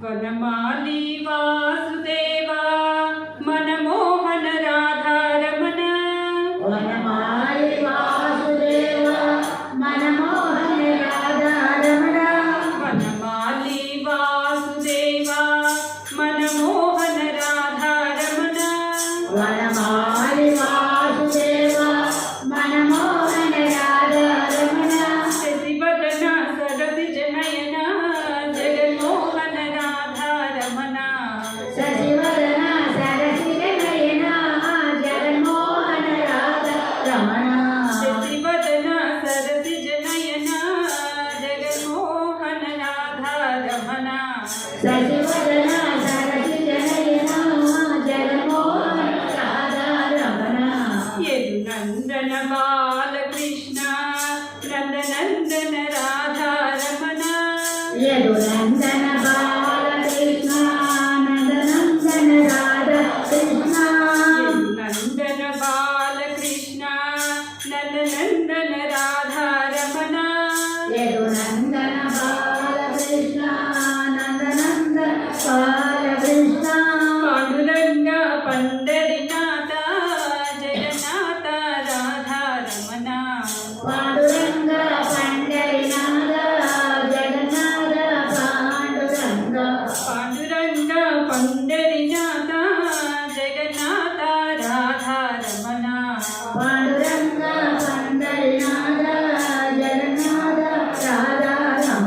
वनमाली वासुदेवा मनमोहन राधारमण वनमाली वासुदेवा मनमोहन राधारमण वनमाली वासुदेवा मनमोहन राधारमण वनमाली वासुदेवा मनमोहन राधारमण शशिवदन सरसिज नयन जगन्मोहन राधारमण शशिवदन सरसिज नयन जगन्मोहन राधारमण शशिवदन सरसिज नयन जगन्मोहन राधारमण शशिवदन सरसिज नयन जगन्मोहन राधारमण यदुनन्दन बालकृष्ण नन्दनन्दन राधारमण यदुनन्दन बालकृष्ण नन्दनन्दन राधाकृष्ण यदुनन्दन बालकृष्ण नन्दनन्दन राधारमण यदुनन्दन बालकृष्ण नन्दनन्दन बालकृष्ण पाण्डुरङ्ग पण्डरीनाथ जगन्नाथ राधारमण पाण्डुरङ्ग पण्डरीनाथ जगन्नाथ पाण्डुरङ्ग पाण्डुरङ्ग पण्डरीनाथ जगन्नाथ राधारमण पाण्डुरङ्ग पण्डरीनाथ जगन्नाथ राधारमण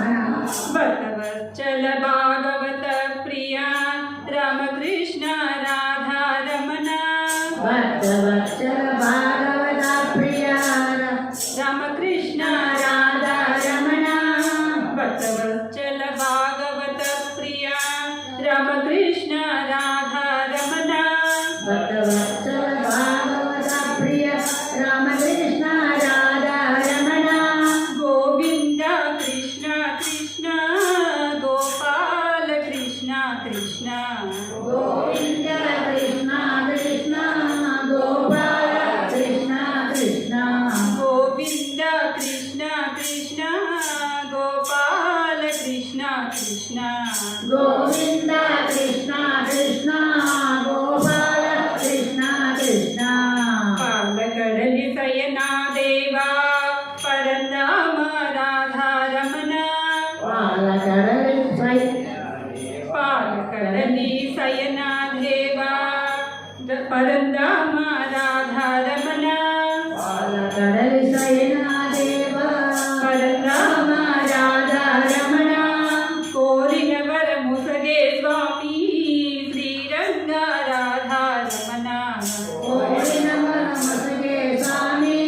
भक्तवत्सल भागवत प्रिया रामकृष्ण राधारमण भक्तवत्सल भागवत प्रिया रामकृष्ण राधारमण भक्तवत्सल भागवत प्रिया रामकृष्ण राधारमण भक्तवत्सल भागवत प्रिय रामकृष्ण राधारमण गोविंद कृष्ण कृष्ण गोपाल कृष्ण कृष्ण गोविंद कृष्ण कृष्ण गोपाल कृष्ण कृष्ण गोविंद कृष्ण कृष्ण गोपाल कृष्ण कृष्ण गोविंद कृष्ण कृष्ण गोपाल कृष्ण कृष्ण पालकडली सयना देवा परंदाम राधारमण पालकडली पालकडली सयना देवा परंदाम राधारमण पालकडली सयना देव परंदाम राधारमण कोरिनवर मुसगे स्वामी श्रीरंग राधारमण ओरिनवर मुसगे स्वामी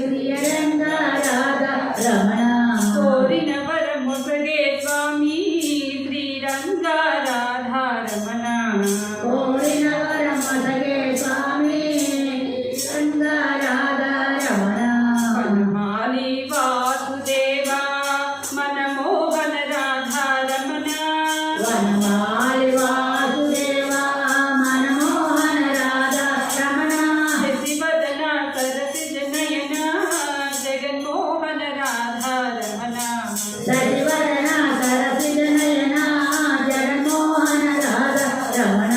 प्रियरंग राधारमण कोरिनवर मुसगे स्वामी श्रीरंग राधारमण ओरिनवर मुसगे स्वामी रंग राधारमण वनमाली वासुदेवा मनमोहन राधारमण वनमाली वासुदेवा मनमोहन राधारमण शशिवदन सरसिज नयन जगन्मोहन राधारमण शशिवदन सरसिज नयन जगन्मोहन राधारमण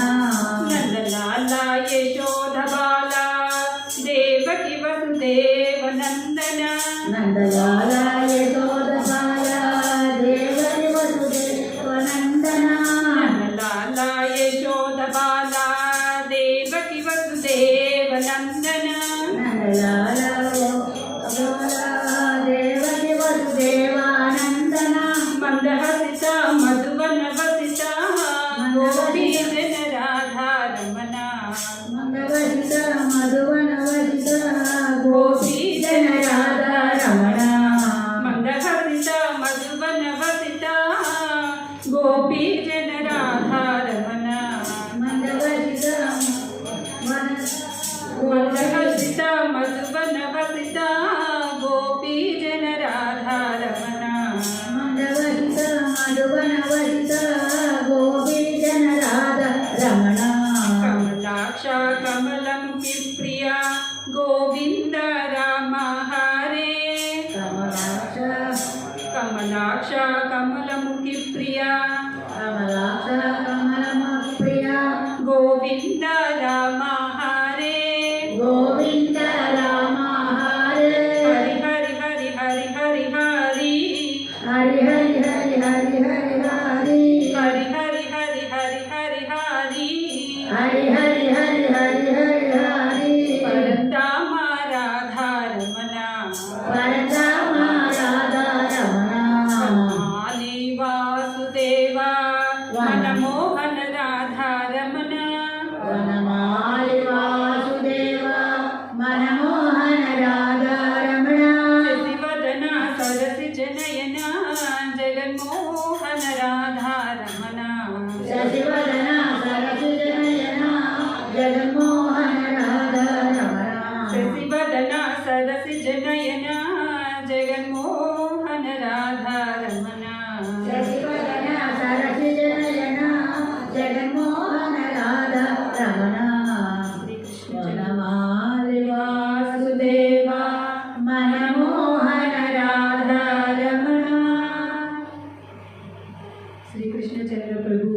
नंदलाल यशोध बाला देवकी वसुदेव नंदन नंदलाल यशोदबाल देवकी वसुदेव नंदन नंदलाल यशोध बाला देवकी वसुदेव नंदन नंदलाल देवकी वसुदेव नंदन मंदहसित मधुवन वसित गोपीजन राधारमण मंगवसित मधुवन वसित गोपीजन राधारमण मंदहसित मधुवन वसित गोपीजन राधारमण मंगवसित मंदहसित मधुवन वसित गोपीजन राधारमण मंगवसित मधुवन वसित गोपीजन राधारमण कमलाक्ष कमलं प्रिया गोविंद राम हरे कमलाक्ष कमलाक्ष कमलमुखी प्रिया कमलाक्ष నయనా జగన్మోహన రాధారమణ శశివదన సరసిజనయన జగన్మోహన రాధారమణ శశివదన సరసిజనయన జగన్మోహన రాధారమణ శశివదన సరసిజనయన జగన్మోహన రాధారమణ వనమాలి వాసుదేవ మనమోహన రాధారమణ. శ్రీకృష్ణ చంద్ర ప్రభు